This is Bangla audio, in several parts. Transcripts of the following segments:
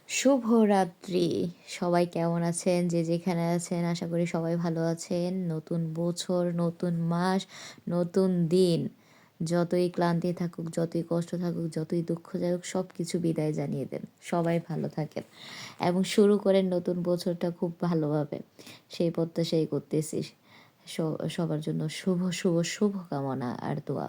শুভরাত্রি। সবাই কেমন আছেন? যে যেখানে আছেন আশা করি সবাই ভালো আছেন। নতুন বছর, নতুন মাস, নতুন দিন। যতই ক্লান্তি থাকুক, যতই কষ্ট থাকুক, যতই দুঃখ যাক সব কিছু বিদায় জানিয়ে দেন। সবাই ভালো থাকেন এবং শুরু করেন নতুন বছরটা খুব ভালোভাবে। সেই প্রত্যাশাই করতেছি। স সবার জন্য শুভ কামনা আর দোয়া।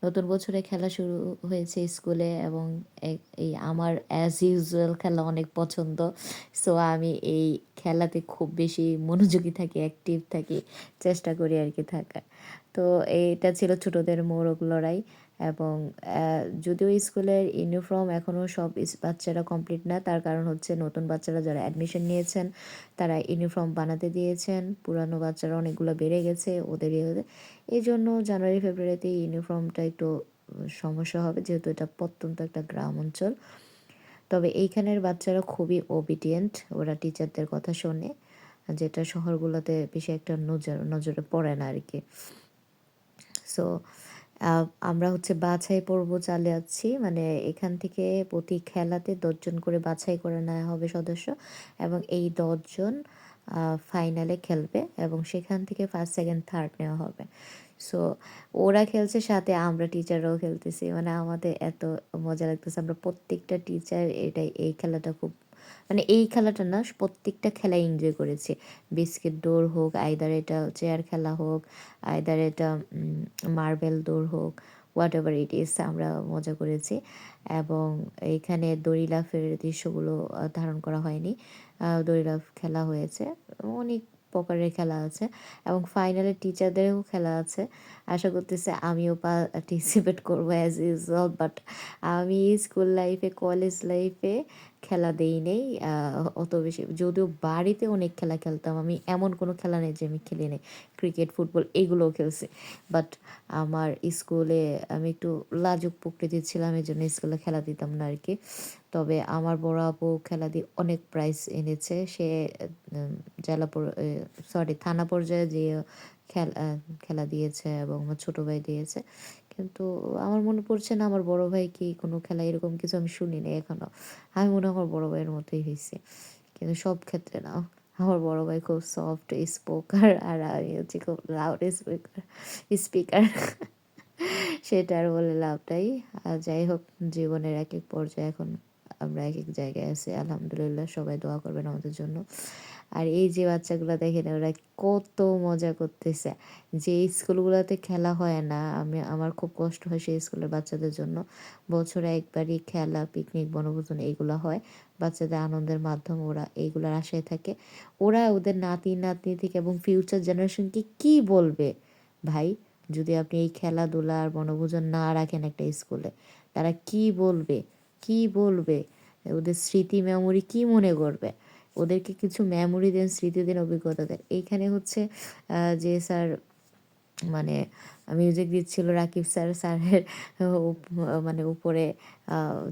নতুন বছরে খেলা শুরু হয়েছে স্কুলে এবং এই আমার অ্যাজ ইউজুয়াল খেলা অনেক পছন্দ। সো আমি এই খেলাতে খুব বেশি মনোযোগী থাকি, অ্যাক্টিভ থাকি, চেষ্টা করি আর কি থাকার। তো এইটা ছিল ছোটদের মোরগ লড়াই এবং যদিও স্কুলের ইউনিফর্ম এখনও সব বাচ্চারা কমপ্লিট না, তার কারণ হচ্ছে নতুন বাচ্চারা যারা অ্যাডমিশন নিয়েছেন তারা ইউনিফর্ম বানাতে দিয়েছেন, পুরানো বাচ্চারা অনেকগুলো বেড়ে গেছে ওদের এই জন্য জানুয়ারি ফেব্রুয়ারিতে ইউনিফর্মটা একটু সমস্যা হবে, যেহেতু এটা প্রত্যন্ত একটা গ্রাম অঞ্চল। তবে এইখানের বাচ্চারা খুবই ওবিডিয়েন্ট, ওরা টিচারদের কথা শোনে, যেটা শহরগুলোতে বেশি একটা নজরে পড়ে না আর কি। সো আমরা হচ্ছে বাছাই পর্ব চালাচ্ছি, মানে এখান থেকে প্রতি খেলাতে 10 জন করে বাছাই করে নেওয়া হবে সদস্য এবং এই 10 জন ফাইনালে খেলবে এবং সেখান থেকে ফার্স্ট সেকেন্ড থার্ড নেওয়া হবে। সো ওরা খেলছে, সাথে আমরা টিচাররাও খেলতেছি, মানে আমাদের এত মজা লাগতেছে। আমরা প্রত্যেকটা টিচার এই খেলাটা খুব, মানে এই খেলাটা না, প্রত্যেকটা খেলা এনজয় করেছি। বিস্কিট দৌড় হোক, আইদার এটা চেয়ার খেলা হোক, আইদার এটা মার্বেল দৌড় হোক, হোয়াট এভার ইট ইজ, আমরা মজা করেছি। এবং এইখানে দড়ি লাফের দৃশ্যগুলো ধারণ করা হয়নি, দড়ি লাফ খেলা হয়েছে। অনেক প্রকারের খেলা আছে এবং ফাইনালে টিচারদেরও খেলা আছে। আশা করতেছি আমিও পার্টিসিপেট করবো অ্যাজ ইউজুয়াল, বাট আমি স্কুল লাইফে, কলেজ লাইফে খেলা দেই নেই অত বেশি। যদিও বাড়িতে অনেক খেলা খেলতাম, আমি এমন কোনো খেলা নেই যে আমি খেলি নাই। ক্রিকেট, ফুটবল এগুলোও খেলছি। বাট আমার স্কুলে আমি একটু লাজুক প্রকৃতির ছিলাম, এই জন্য স্কুলে খেলা দিতাম না আর কি। তবে আমার বড় আপু খেলা দিয়ে অনেক প্রাইজ এনেছে। সে জেলা থানা পর্যায়ে যেয়ে খেলা দিয়েছে এবং আমার ছোট ভাই দিয়েছে। কিন্তু আমার মনে পড়ছে না আমার বড় ভাই কি কোনো খেলা এরকম কিছু আমি শুনিনি এখনো। আমি মনে হয় আমার বড় ভাইয়ের মতোই হইছি। কিন্তু সব ক্ষেত্রে না। আমার বড় ভাই খুব সফট স্পোকার আর আমি হচ্ছি খুব লাউড স্পিকার। সেটা আর বলে লাভ নাই। যাই হোক, জীবনের একেক পর্যায়ে এখন আমরা একেক জায়গায় আছি। আলহামদুলিল্লাহ, সবাই দোয়া করবেন আমাদের জন্য। আর এই যে বাচ্চাগুলো দেখেন ওরা কত মজা করতেছে। যে স্কুলগুলোতে খেলা হয় না, আমার খুব কষ্ট হয় সেই স্কুলের বাচ্চাদের জন্য। বছরে একবারই খেলা, পিকনিক, বনভোজন এইগুলো হয়। বাচ্চাদের আনন্দের মাধ্যম ওরা এইগুলোর আশায় থাকে। ওরা ওদের নাতি-নাতনি থেকে এবং ফিউচার জেনারেশনকে কি বলবে ভাই? যদি আপনি এই খেলাধুলা আর বনভোজন না রাখেন একটা স্কুলে, তারা কি বলবে? কি বলবে? ওদের স্মৃতি মেমোরি কি মনে করবে? ওদেরকে কিছু মেমোরি দেন, স্মৃতি দেন, অভিজ্ঞতা দেন। এইখানে হচ্ছে যে স্যার মানে মিউজিক দিচ্ছিল রাকিব স্যার, স্যারের মানে উপরে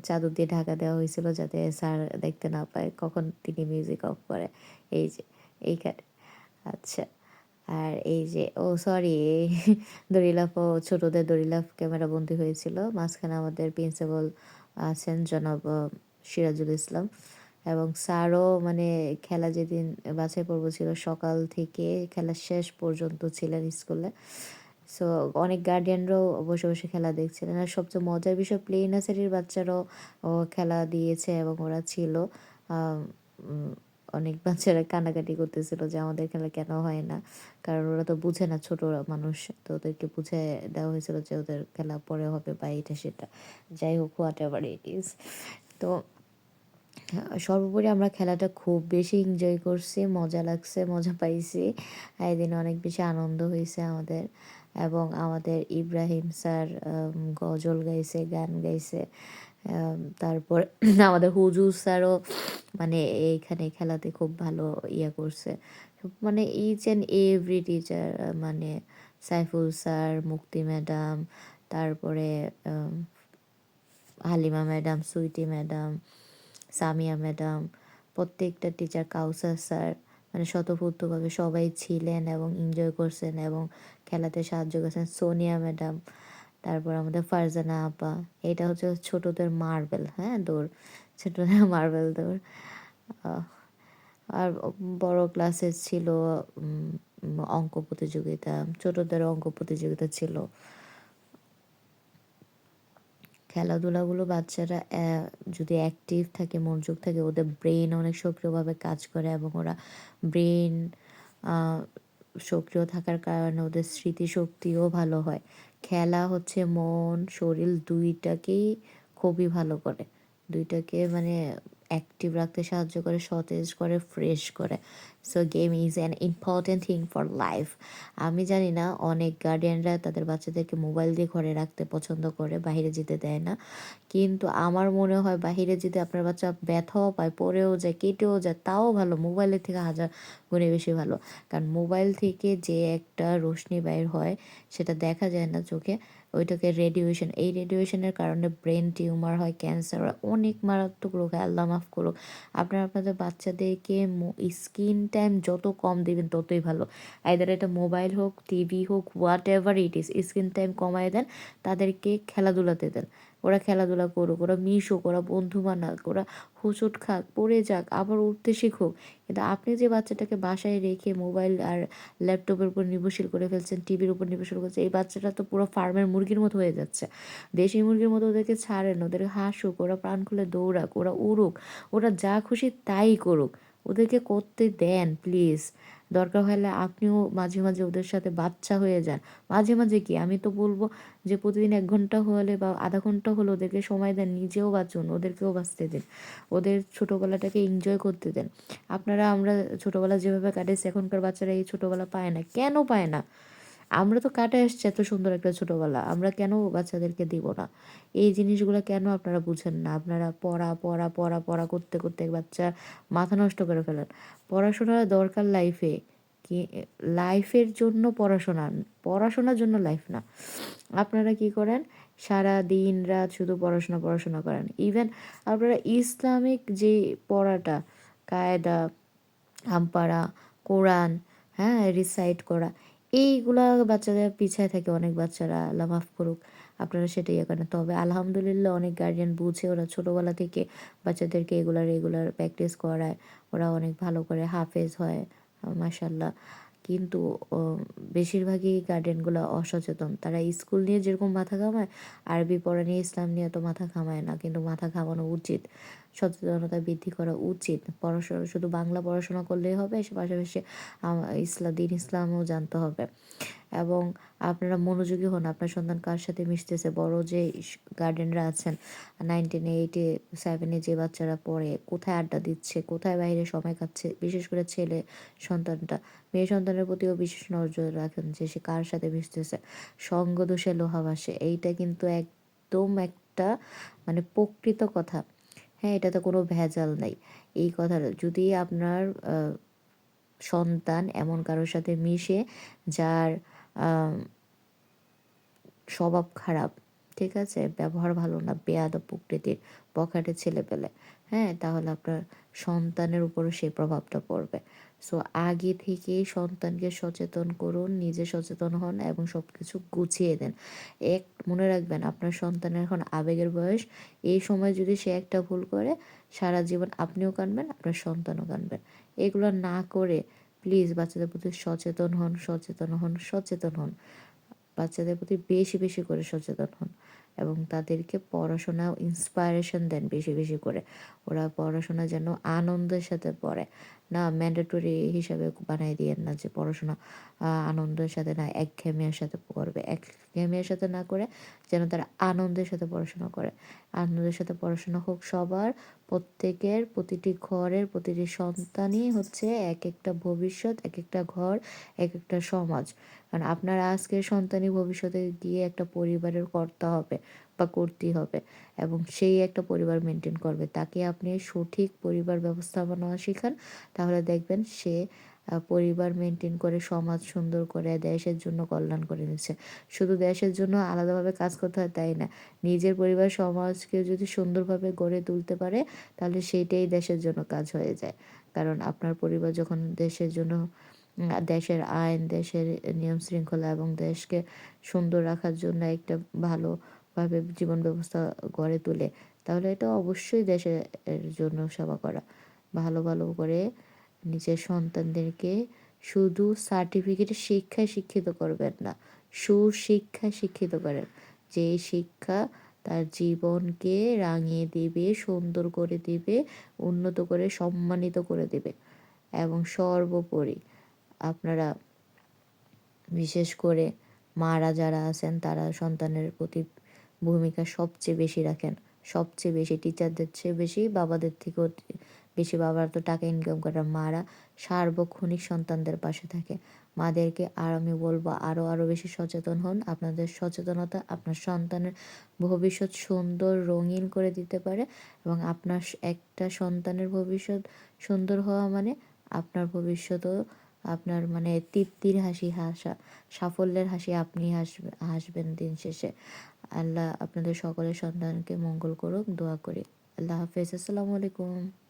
চাদর দিয়ে ঢাকা দেওয়া হয়েছিল যাতে স্যার দেখতে না পায় কখন তিনি মিউজিক অফ করে। এই যে এইখানে, আচ্ছা। আর এই যে সরি, দড়িলাফও ছোটদের দড়িলাফ ক্যামেরা বন্দী হয়েছিল। মাঝখানে আমাদের প্রিন্সিপাল আছেন জনাব সিরাজুল ইসলাম এবং স্যারও, মানে খেলা যেদিন বাছাই পর্ব ছিল সকাল থেকে খেলা শেষ পর্যন্ত ছিলেন স্কুলে। সো অনেক গার্ডিয়ানরাও বসে বসে খেলা দেখছিলেন। আর সবচেয়ে মজার বিষয়, প্লে নার্সারির বাচ্চারাও খেলা দিয়েছে এবং ওরা ছিল। অনেক বাচ্চারা কান্নাকাটি করতেছিল যে আমাদের খেলা কেন হয় না, কারণ ওরা তো বুঝে না, ছোট মানুষ, তো ওদেরকে বুঝে দেওয়া হয়েছিল যে ওদের খেলা পরে হবে বা এটা সেটা। যাই হোক, হোয়াট এভার ইট ইজ। তো সর্বোপরি আমরা খেলাটা খুব বেশি এনজয় করছি, মজা লাগছে, মজা পাইছি। এই দিনে অনেক বেশি আনন্দ হয়েছে আমাদের এবং আমাদের ইব্রাহিম স্যার গজল গাইছে, গান গাইছে। তারপর আমাদের হুজুর স্যারও, মানে এইখানে খেলাতে খুব ভালো করছে। মানে ইচ অ্যান্ড এভরি টিচার, মানে সাইফুল স্যার, মুক্তি ম্যাডাম, তারপরে Halima madam, Sweety madam, Samia madam, প্রত্যেকটা টিচার, কাউসার স্যার, মানে স্বতঃস্ফূর্তভাবে সবাই ছিলেন এবং এনজয় করছেন এবং খেলাতে সাহায্য করেছেন। সোনিয়া ম্যাডাম, তারপর আমাদের ফারজানা আপা। এটা হচ্ছে ছোটদের মার্বেল, হ্যাঁ, দৌড়, ছোটদের মার্বেল দৌড়। আহ, আর বড় ক্লাসের ছিল অঙ্ক প্রতিযোগিতা, ছোটদের অঙ্ক প্রতিযোগিতা ছিল। খেলাধুলাগুলো বাচ্চারা যদি অ্যাক্টিভ থাকে, মনোযোগ থাকে, ওদের ব্রেন অনেক সক্রিয়ভাবে কাজ করে এবং ওরা ব্রেন সক্রিয় থাকার কারণে ওদের স্মৃতিশক্তিও ভালো হয়। খেলা হচ্ছে মন শরীর দুইটাকেই খুবই ভালো করে, দুইটাকে মানে অ্যাক্টিভ রাখতে সাহায্য করে, সতেজ করে, ফ্রেশ করে। So game is an important thing for life. আমি জানি না অনেক গার্ডিয়ানরা তাদের বাচ্চাদেরকে মোবাইল দিয়ে ঘরে রাখতে পছন্দ করে, বাইরে যেতে দেয় না, কিন্তু আমার মনে হয় বাইরে যদি আপনার বাচ্চা ব্যথাও পায়, পড়েও যায়, কেটেও যায়, তাও ভালো, মোবাইলের থেকে হাজার গুণে বেশি ভালো। কারণ মোবাইল থেকে যে একটা রশ্মি বাইর হয় সেটা দেখা যায় না চোখে, ওইটাকে রেডিয়েশন, এই রেডিয়েশনের কারণে ব্রেন টিউমার হয়, ক্যান্সার হয়, অনেক মারাত্মক রোগ হয়, আল্লাহ মাফ করুক। আপনারা আপনাদের বাচ্চাদেরকে স্ক্রিন টাইম যত কম দেবেন ততই ভালো। আইদার এটা মোবাইল হোক, টিভি হোক, what ever it is, screen time কমায় দেন, তাদেরকে খেলাধুলাতে দেন। ওরা খেলাধুলা করুক, ওরা মিশুক, ওরা বন্ধু বানাক, ওরা হোঁচট খাক, পড়ে যাক, আবার উঠতে শিখুক। কিন্তু আপনি যে বাচ্চাটাকে বাসায় রেখে মোবাইল আর ল্যাপটপের উপর নির্ভরশীল করে ফেলছেন, টিভির উপর নির্ভরশীল করছে, এই বাচ্চাটা তো পুরো ফার্মের মুরগির মতো হয়ে যাচ্ছে। দেশি মুরগির মতো ওদেরকে ছাড়েন, ওদের হাসুক, ওরা প্রাণ খুলে দৌড়াক, ওরা উড়ুক, ওরা যা খুশি তাই করুক, ওদেরকে করতে দেন প্লিজ। দরকার হলে আপনিও মাঝে মাঝে ওদের সাথে বাচ্চা হয়ে যান। মাঝে মাঝে কি, আমি তো বলবো যে প্রতিদিন 1 ঘন্টা হলে বা আধা ঘন্টা হলে ওদেরকে সময় দেন, নিজেও বাঁচুন, ওদেরকেও বাঁচতে দিন, ওদের ছোটোবেলাটাকে এনজয় করতে দেন। আমরা ছোটোবেলা যেভাবে কাটাইছি, এখনকার বাচ্চারা এই ছোটোবেলা পায় না, কেন পায় না? আমরা তো কাটে আসছি এত সুন্দর একটা ছোটোবেলা, আমরা কেন বাচ্চাদেরকে দিব না? এই জিনিসগুলো কেন আপনারা বুঝেন না? আপনারা পড়া পড়া পড়া পড়া করতে করতে বাচ্চা মাথা নষ্ট করে ফেলেন। পড়াশোনার দরকার লাইফে, কি লাইফের জন্য পড়াশোনা, পড়াশোনার জন্য লাইফ না। আপনারা কি করেন? সারা দিন রাত শুধু পড়াশোনা পড়াশোনা করেন। ইভেন আপনারা ইসলামিক যে পড়াটা, কায়দা, আমপারা, কোরআন, হ্যাঁ, রিসাইট করা, এইগুলা বাচ্চাদের পিছায় থাকে অনেক বাচ্চারা, আল্লাহ মাফ করুক। আপনারা সেটা ইয়ে করেন। তবে আলহামদুলিল্লাহ অনেক গার্জিয়ান বুঝে, ওরা ছোটোবেলা থেকে বাচ্চাদেরকে এগুলা রেগুলার প্র্যাকটিস করায়, ওরা অনেক ভালো করে হাফেজ হয়, মাশাল্লাহ। কিন্তু বেশিরভাগই গার্ডিয়ানগুলো অসচেতন। তারা স্কুল নিয়ে যেরকম মাথা ঘামায়, আরবি পড়া নিয়ে, ইসলাম নিয়ে তো মাথা ঘামায় না, কিন্তু মাথা ঘামানো উচিত, সচেতনতা বৃদ্ধি করা উচিত। পড়াশোনা শুধু বাংলা পড়াশোনা করলেই হবে, সে পাশাপাশি দিন ইসলামও জানতে হবে। এবং আপনারা মনোযোগী হন, আপনার সন্তান কার সাথে মিশতেছে। বড় যে গার্ডেনরা আছেন, 9, 10, 8, 7 যে বাচ্চারা পড়ে, কোথায় আড্ডা দিচ্ছে, কোথায় বাইরে সময় কাটছে, বিশেষ করে ছেলে সন্তানটা, মেয়ে সন্তানের প্রতিও বিশেষ নজর রাখেন যে সে কার সাথে মিশতেছে। সঙ্গ দোষে লোহা ভাসে, এইটা কিন্তু একদম একটা মানে প্রকৃত কথা। হ্যাঁ, এটাতে কোনো ভেজাল নাই। এই কথাটা যদি আপনার সন্তান এমন কারোর সাথে মিশে যার আহ, স্বভাব খারাপ, ঠিক আছে, ব্যবহার ভালো না, বেয়াদব প্রকৃতির, বখাটে ছেলে পেলে, হ্যাঁ, তাহলে আপনার সন্তানের উপরও সেই প্রভাবটা পড়বে। সো আগে থেকেই সন্তানকে সচেতন করুন, নিজে সচেতন হন এবং সব কিছু গুছিয়ে দেন। মনে রাখবেন, আপনার সন্তানের এখন আবেগের বয়স, এই সময় যদি সে একটা ভুল করে, সারা জীবন আপনিও কাঁদবেন, আপনার সন্তানও কাঁদবেন। এগুলো না করে প্লিজ বাচ্চাদের প্রতি সচেতন হন, সচেতন হন, সচেতন হন। বাচ্চাদের প্রতি বেশি বেশি করে সচেতন হন এবং তাদেরকে পড়াশোনাও ইন্সপায়ারেশন দেন বেশি বেশি করে। ওরা পড়াশোনা যেন আনন্দের সাথে পড়ে, না ম্যান্ডেটরি হিসাবে বানাই দিয়েন না যে পড়াশোনা আনন্দের সাথে না, একঘেয়েমির সাথে পড়বে, একঘেয়েমির সাথে না করে যেন তারা আনন্দের সাথে পড়াশোনা করে। আনন্দের সাথে পড়াশোনা হোক সবার, প্রত্যেকের, প্রতিটি ঘরের প্রতিটি সন্তানই হচ্ছে এক একটা ভবিষ্যৎ, এক একটা ঘর, এক একটা সমাজ। কারণ আপনার আজকের সন্তানই ভবিষ্যতে গিয়ে একটা পরিবারের কর্তা হবে বা কর্ত্রী হবে এবং সেই একটা পরিবার মেনটেন করবে। তাকে আপনি সঠিক পরিবার ব্যবস্থাপনা শেখান, তাহলে দেখবেন সে পরিবার মেনটেন করে, সমাজ সুন্দর করে, দেশের জন্য কল্যাণ করে নিচ্ছে। শুধু দেশের জন্য আলাদাভাবে কাজ করতে হয় তাই না, নিজের পরিবার সমাজকে যদি সুন্দরভাবে গড়ে তুলতে পারে, তাহলে সেইটাই দেশের জন্য কাজ হয়ে যায়। কারণ আপনার পরিবার যখন দেশের জন্য, দেশের আইন, দেশের নিয়ম শৃঙ্খলা এবং দেশকে সুন্দর রাখার জন্য একটা ভালোভাবে জীবন ব্যবস্থা গড়ে তোলে, তাহলে এটা অবশ্যই দেশের জন্য সেবা করা। ভালো, ভালো করে নিজের সন্তানদেরকে শুধু সার্টিফিকেটের শিক্ষায় শিক্ষিত করবেন না, সুশিক্ষায় শিক্ষিত করেন। যেই শিক্ষা তার জীবনকে রাঙিয়ে দিবে, সুন্দর করে দিবে, উন্নত করে সম্মানিত করে দিবে। এবং সর্বোপরি আপনারা বিশেষ করে মারা যারা আছেন তারা সন্তানের প্রতি ভূমিকা সবচেয়ে বেশি রাখেন। সবচেয়ে বেশি টিচারদের চেয়ে বেশি, বাবাদের থেকেও বেশি। বাবারা তো টাকা ইনকাম করে, মারা সার্বক্ষণিক সন্তানদের পাশে থাকে। মাদেরকে আর আমি বলবো আরও বেশি সচেতন হন। আপনাদের সচেতনতা আপনার সন্তানের ভবিষ্যৎ সুন্দর রঙিন করে দিতে পারে এবং আপনার একটা সন্তানের ভবিষ্যৎ সুন্দর হওয়া মানে আপনার ভবিষ্যতও আপনার মানে তৃপ্তির হাসি হাসা, সাফল্যের হাসি আপনি হাসবেন দিন শেষে। আল্লাহ আপনাদের সকলের সন্তানকে মঙ্গল করুক, দোয়া করি। আল্লাহ হাফেজ। আসসালামু আলাইকুম।